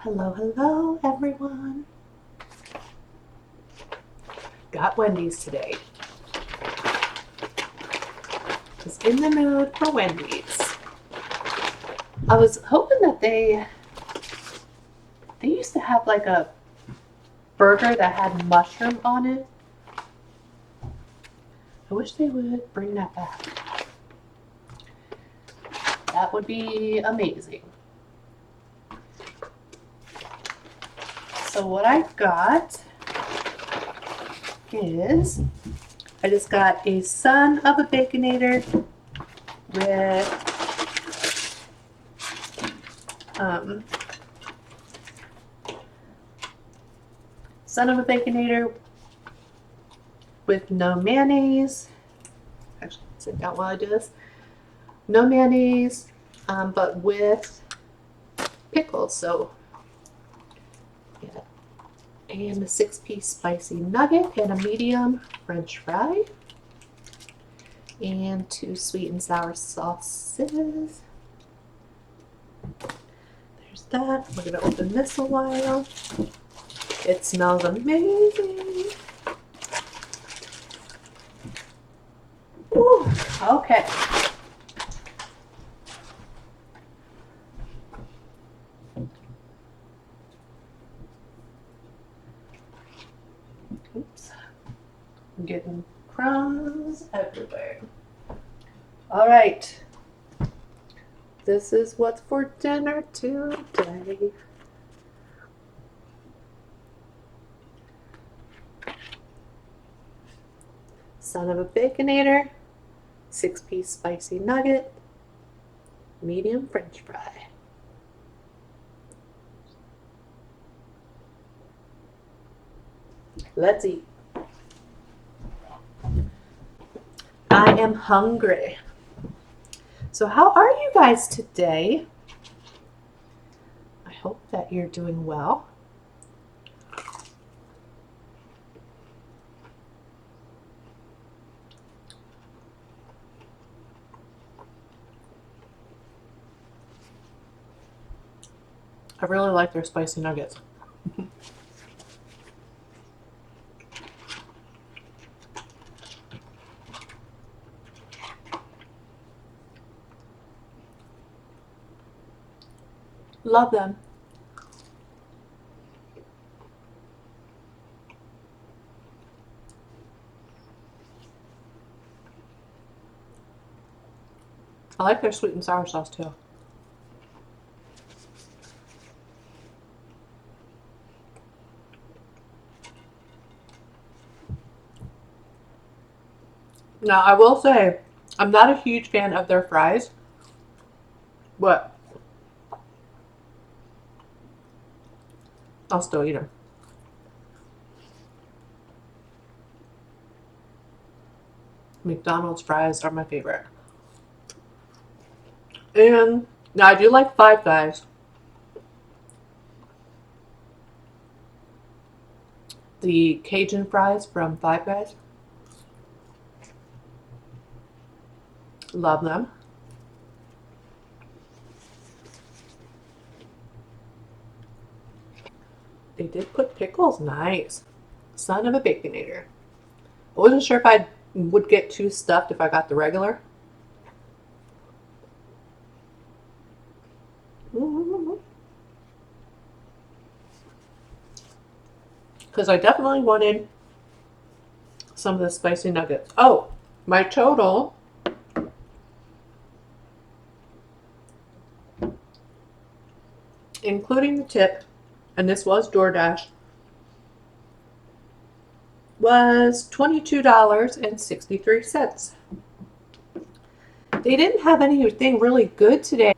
Hello, hello, everyone. Got Wendy's today. Was in the mood for Wendy's. I was hoping that they used to have like a burger that had mushroom on it. I wish they would bring that back. That would be amazing. So what I got is, I just got a Son of a Baconator with Son of a Baconator with no mayonnaise. Actually, sit down while I do this. No mayonnaise, but with pickles. So, yeah. And a 6-piece spicy nugget and a medium French fry. And 2 sweet and sour sauces. There's that. We're gonna open this a while. It smells amazing. Ooh, okay. Oops. I'm getting crumbs everywhere. All right. This is what's for dinner today. Son of a Baconator, 6-piece spicy nugget, medium French fry. Let's eat. I am hungry. So how are you guys today? I hope that you're doing well. I really like their spicy nuggets. Love them. I like their sweet and sour sauce too. Now, I will say, I'm not a huge fan of their fries, but I'll still eat them. McDonald's fries are my favorite. And now I do like Five Guys. The Cajun fries from Five Guys. Love them. They did put pickles. Nice. Son of a Baconator. I wasn't sure if I would get too stuffed if I got the regular. Because I definitely wanted some of the spicy nuggets. Oh, my total including the tip, and this was DoorDash, was $22.63. They didn't have anything really good today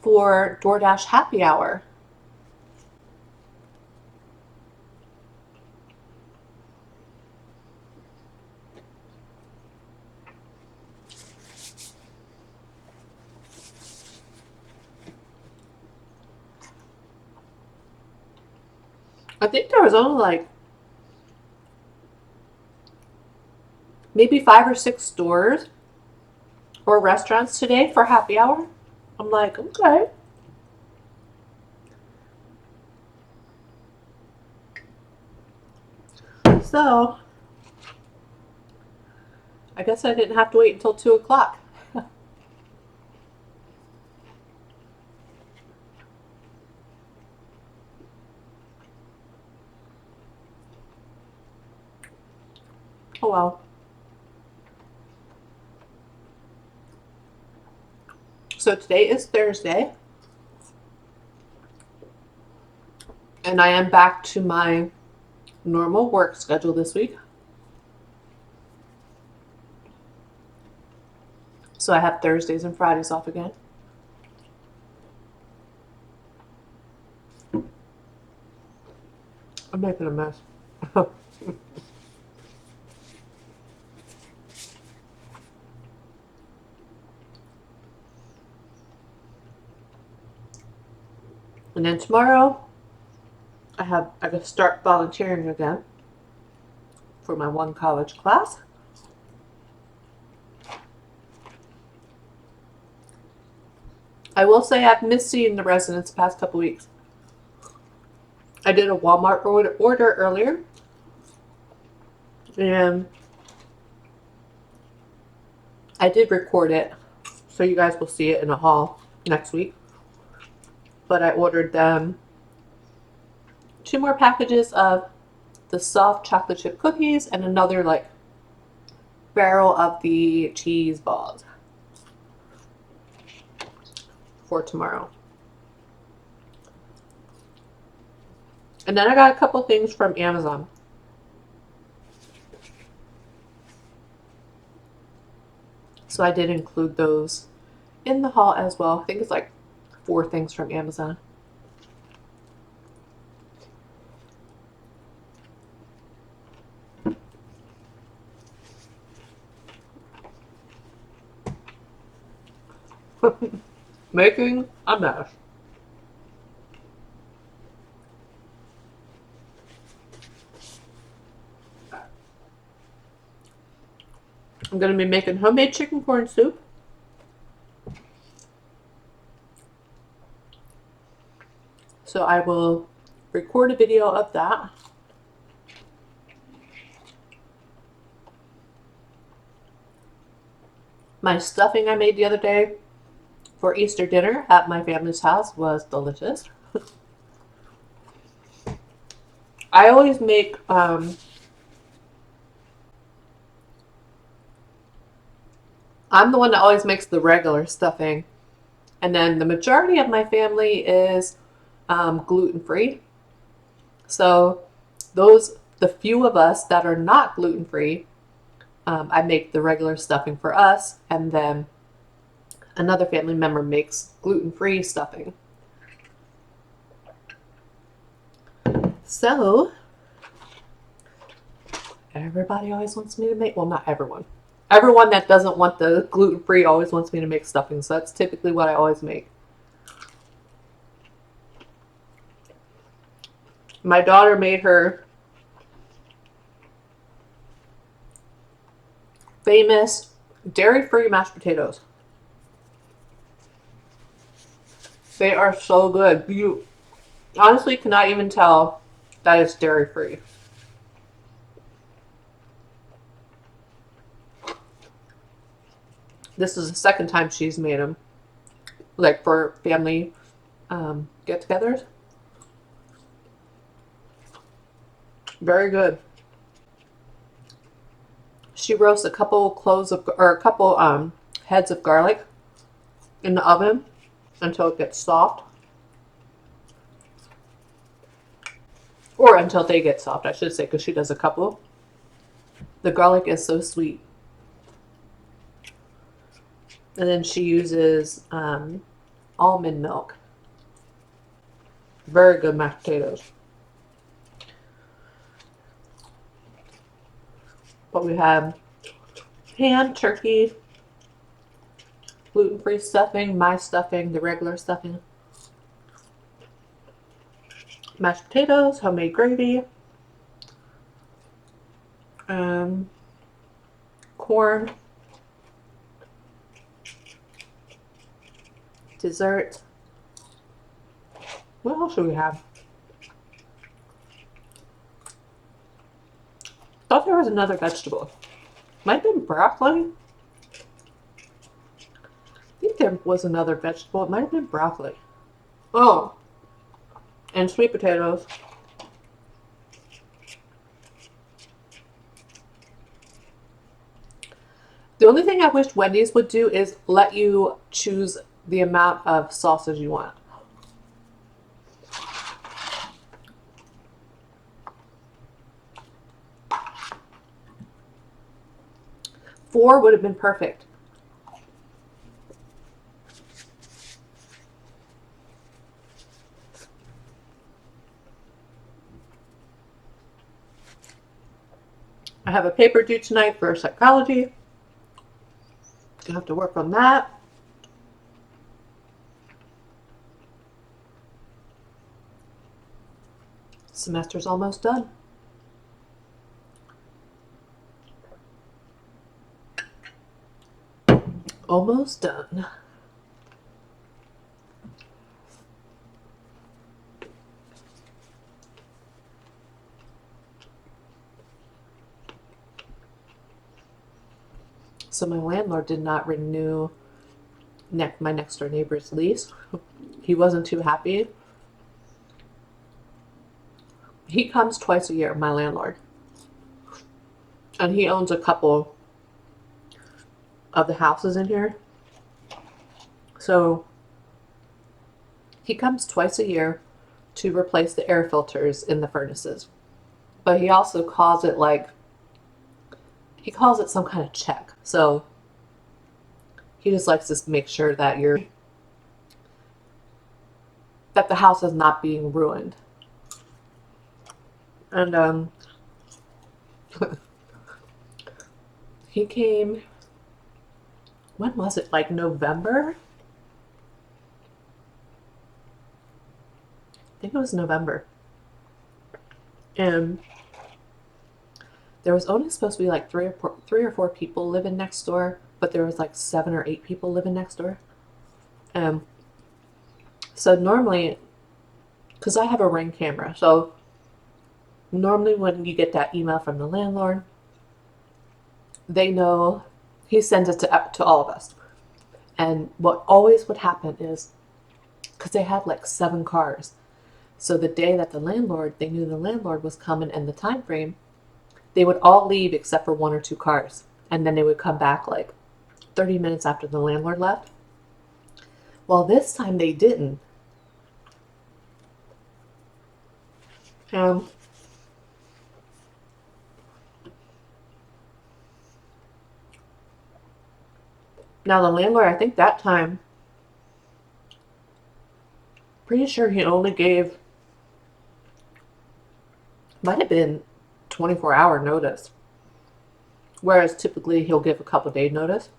for DoorDash happy hour. I think there was only like maybe 5 or 6 stores or restaurants today for happy hour. I'm like, okay. So, I guess I didn't have to wait until 2 o'clock. Oh well. So today is Thursday. And I am back to my normal work schedule this week. So I have Thursdays and Fridays off again. I'm making a mess. And then tomorrow, I gotta start volunteering again for my one college class. I will say I've missed seeing the residents the past couple weeks. I did a Walmart order earlier, and I did record it, so you guys will see it in a haul next week. But I ordered them 2 more packages of the soft chocolate chip cookies and another like barrel of the cheese balls for tomorrow. And then I got a couple things from Amazon. So I did include those in the haul as well. I think it's like 4 things from Amazon. Making a mess. I'm going to be making homemade chicken corn soup. So I will record a video of that. My stuffing I made the other day for Easter dinner at my family's house was delicious. I always make I'm the one that always makes the regular stuffing, and then the majority of my family is gluten-free. So the few of us that are not gluten-free, I make the regular stuffing for us, and then another family member makes gluten-free stuffing. So everybody always wants me to make, well, not everyone. Everyone that doesn't want the gluten-free always wants me to make stuffing, so that's typically what I always make. My daughter made her famous dairy-free mashed potatoes. They are so good. You honestly cannot even tell that it's dairy-free. This is the second time she's made them, like for family get-togethers. Very good. She roasts a couple heads of garlic in the oven until it gets soft. Or until they get soft, I should say, because she does a couple. The garlic is so sweet. And then she uses almond milk. Very good mashed potatoes. But we have ham, turkey, gluten-free stuffing, my stuffing, the regular stuffing, mashed potatoes, homemade gravy, corn, dessert. What else do we have? was another vegetable. Might have been broccoli. I think there was another vegetable. It might have been broccoli. Oh, and sweet potatoes. The only thing I wish Wendy's would do is let you choose the amount of sausage you want. Four would have been perfect. I have a paper due tonight for psychology. Gonna have to work on that. Semester's almost done. Almost done. So my landlord did not renew my next door neighbor's lease. He wasn't too happy. He comes twice a year, my landlord. And he owns a couple of the houses in here. So he comes twice a year to replace the air filters in the furnaces. But he also calls it some kind of check. So he just likes to make sure that that the house is not being ruined. And he came, when was it? Like November? I think it was November. And there was only supposed to be like three or four people living next door, but there was like 7 or 8 people living next door. So normally, because I have a Ring camera, so normally when you get that email from the landlord, they know, he sends it to all of us. And what always would happen is, because they had like 7 cars, so the day that they knew the landlord was coming and the time frame, they would all leave except for 1 or 2 cars. And then they would come back like 30 minutes after the landlord left. Well, this time they didn't. Now the landlord, I think that time, pretty sure he only gave, might have been 24-hour notice. Whereas typically he'll give a couple day notice.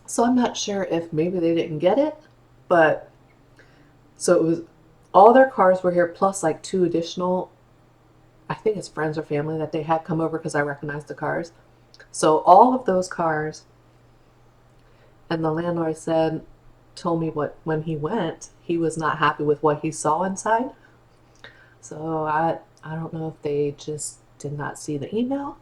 So I'm not sure if maybe they didn't get it, but so it was, all their cars were here plus like 2 additional, I think it's friends or family that they had come over because I recognized the cars. So all of those cars, and the landlord told me when he went, he was not happy with what he saw inside. So I don't know if they just did not see the email.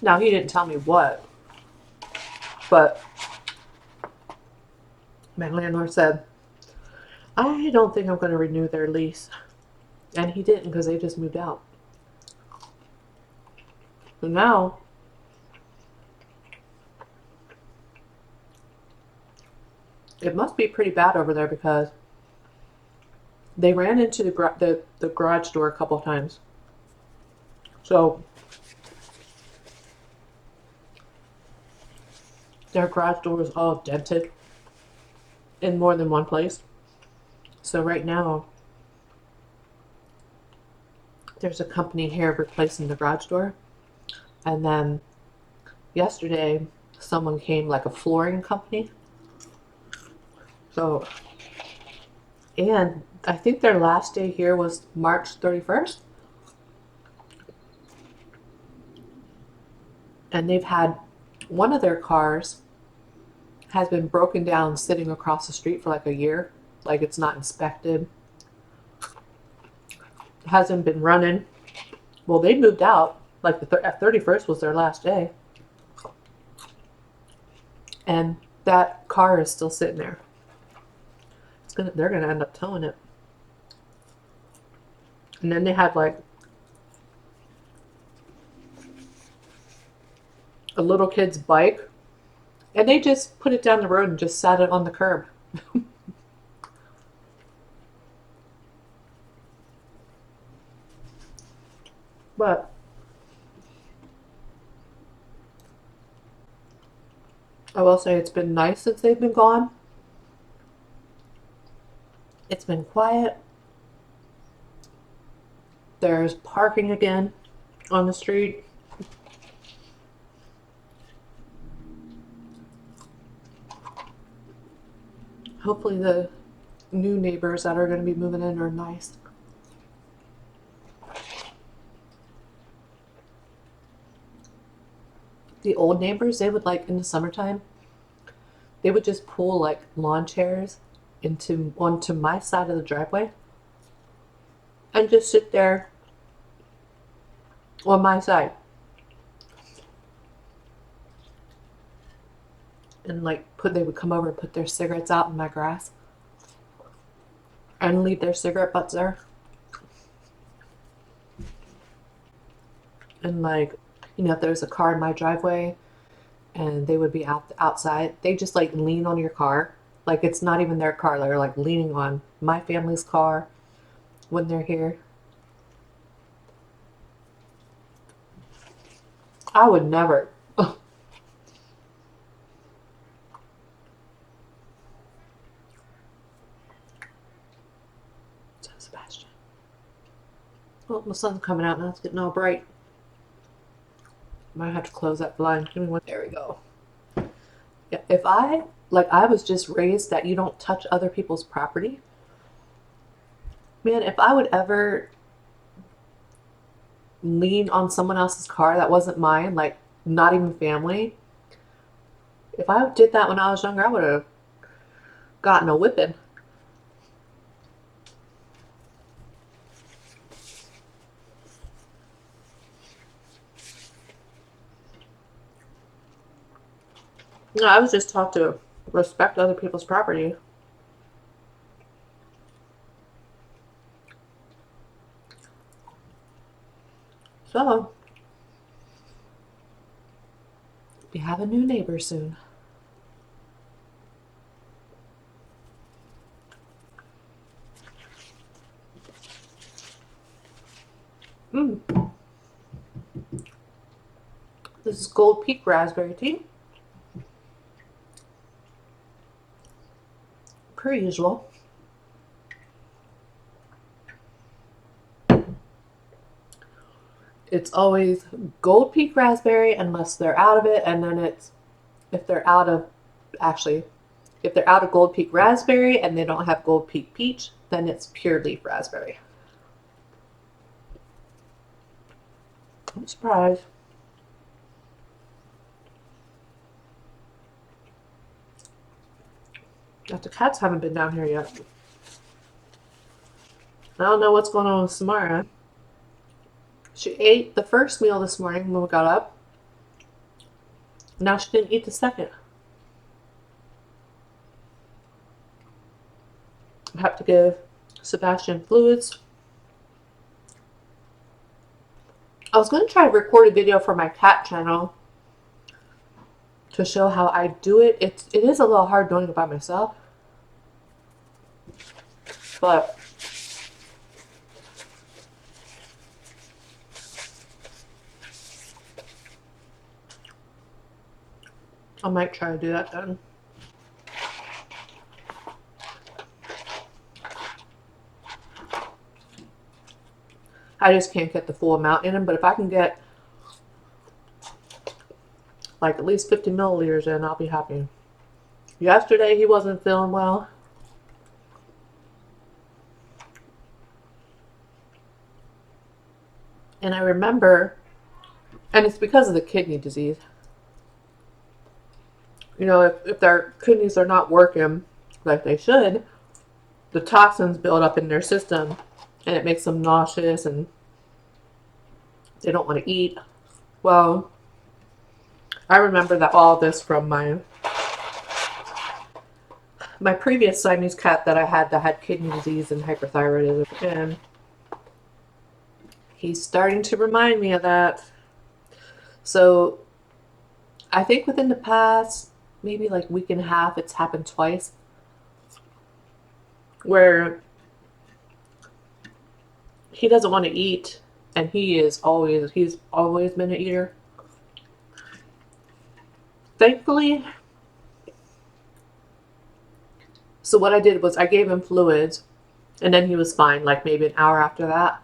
Now, he didn't tell me what, but my landlord said, I don't think I'm going to renew their lease. And he didn't, because they just moved out. So now, it must be pretty bad over there, because they ran into the garage door a couple of times. So their garage door was all dented in more than one place. So right now, there's a company here replacing the garage door. And then yesterday, someone came, like a flooring company. So And I think their last day here was March 31st. And they've had one of their cars has been broken down sitting across the street for like a year. Like it's not inspected. Hasn't been running. Well, they moved out. Like the 31st was their last day. And that car is still sitting there. They're gonna end up towing it. And then they had like a little kid's bike, and they just put it down the road and just sat it on the curb. But I will say it's been nice since they've been gone. It's been quiet. There's parking again on the street. Hopefully the new neighbors that are going to be moving in are nice. The old neighbors, they would like in the summertime, they would just pull like lawn chairs onto my side of the driveway and just sit there on my side. And like they would come over and put their cigarettes out in my grass and leave their cigarette butts there. And like, you know, if there's a car in my driveway and they would be outside, they just like lean on your car. Like it's not even their car. They're like leaning on my family's car when they're here. I would never. Sebastian. Well, the sun's coming out now. It's getting all bright. Might have to close that blind. Give me one. There we go. Yeah, if I was just raised that you don't touch other people's property. Man, if I would ever lean on someone else's car that wasn't mine, like not even family, if I did that when I was younger, I would have gotten a whipping. No, I was just taught to respect other people's property. So, we have a new neighbor soon. This is Gold Peak raspberry tea. Per usual. It's always Gold Peak raspberry unless they're out of it, and then it's if they're out of Gold Peak raspberry and they don't have Gold Peak peach, then it's pure leaf raspberry. I'm surprised. But the cats haven't been down here yet. I don't know what's going on with Samara. She ate the first meal this morning when we got up. Now she didn't eat the second. I have to give Sebastian fluids. I was going to try to record a video for my cat channel to show how I do it. It is a little hard doing it by myself. But I might try to do that then. I just can't get the full amount in him, but if I can get like at least 50 milliliters in, I'll be happy. Yesterday he wasn't feeling well. And I remember, and it's because of the kidney disease. You know, if their kidneys are not working like they should, the toxins build up in their system and it makes them nauseous and they don't want to eat. Well, I remember that all this from my previous Siamese cat that I had that had kidney disease and hyperthyroidism. And he's starting to remind me of that. So I think within the past maybe like week and a half, it's happened twice where he doesn't want to eat, and he's always been an eater. Thankfully, so what I did was I gave him fluids, and then he was fine, like maybe an hour after that.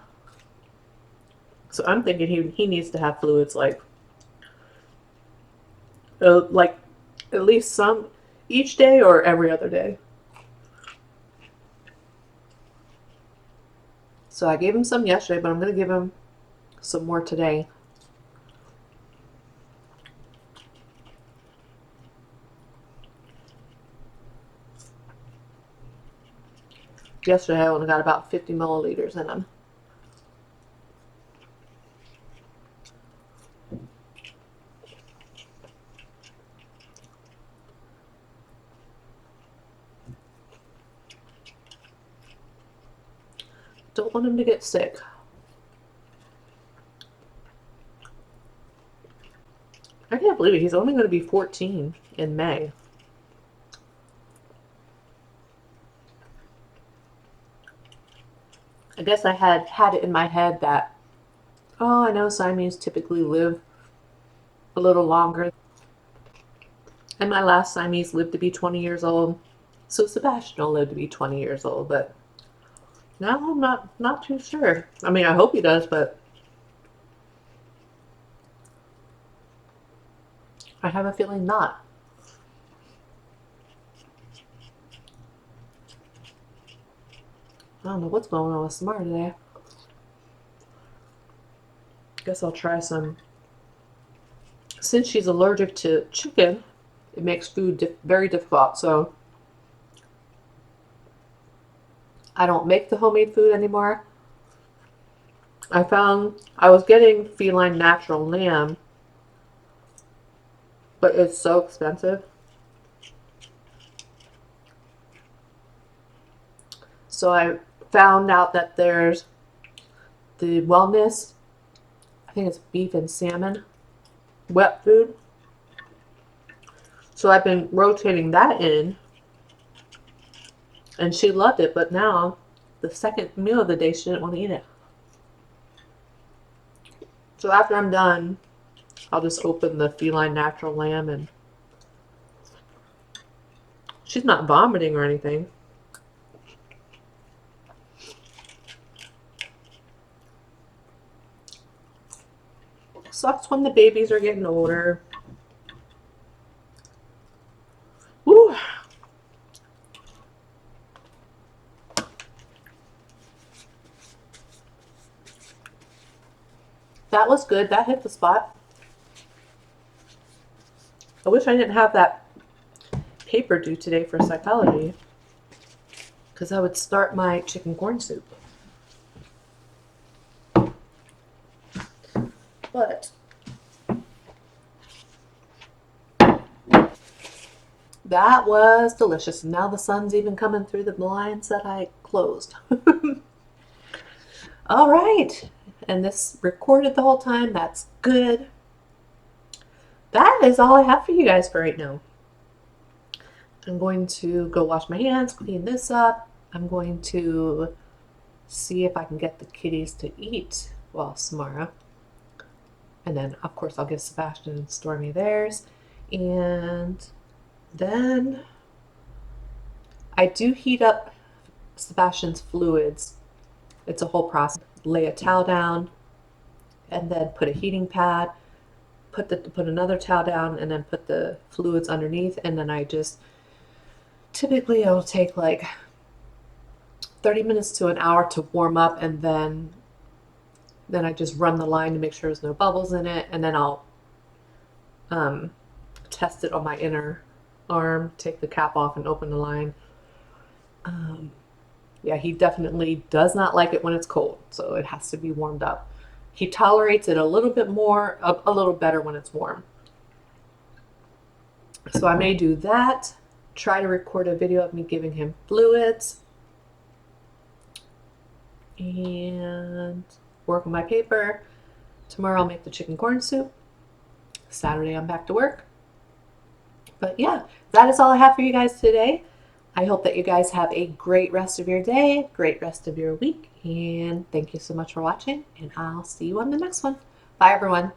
So I'm thinking he needs to have fluids like at least some each day or every other day. So I gave him some yesterday, but I'm going to give him some more today. Yesterday I only got about 50 milliliters in them. Don't want him to get sick. I can't believe it. He's only going to be 14 in May. I guess I had it in my head that, oh, I know Siamese typically live a little longer. And my last Siamese lived to be 20 years old. So Sebastian will live to be 20 years old, but now I'm not too sure. I mean, I hope he does, but I have a feeling not. I don't know what's going on with Samara today. Guess I'll try some. Since she's allergic to chicken, it makes food very difficult. So I don't make the homemade food anymore. I found I was getting feline natural lamb, but it's so expensive. So I found out that there's the wellness, I think it's beef and salmon, wet food. So I've been rotating that in, and she loved it, but now the second meal of the day she didn't want to eat it. So after I'm done, I'll just open the feline natural lamb, and she's not vomiting or anything. Sucks when the babies are getting older. Woo. That was good. That hit the spot. I wish I didn't have that paper due today for psychology, because I would start my chicken corn soup. But that was delicious. Now the sun's even coming through the blinds that I closed. All right. And this recorded the whole time. That's good. That is all I have for you guys for right now. I'm going to go wash my hands, clean this up. I'm going to see if I can get the kitties to eat while Samara. And then, of course, I'll give Sebastian and Stormy theirs. And then I do heat up Sebastian's fluids. It's a whole process. Lay a towel down and then put a heating pad, put another towel down, and then put the fluids underneath. And then I just, typically it'll take like 30 minutes to an hour to warm up, and then Then I just run the line to make sure there's no bubbles in it, and then I'll test it on my inner arm, take the cap off and open the line. Yeah, he definitely does not like it when it's cold, so it has to be warmed up. He tolerates it a little bit more, a little better when it's warm. So I may do that, try to record a video of me giving him fluids, and work on my paper. Tomorrow I'll make the chicken corn soup. Saturday I'm back to work. But yeah, that is all I have for you guys today. I hope that you guys have a great rest of your day, great rest of your week, and thank you so much for watching, and I'll see you on the next one. Bye, everyone.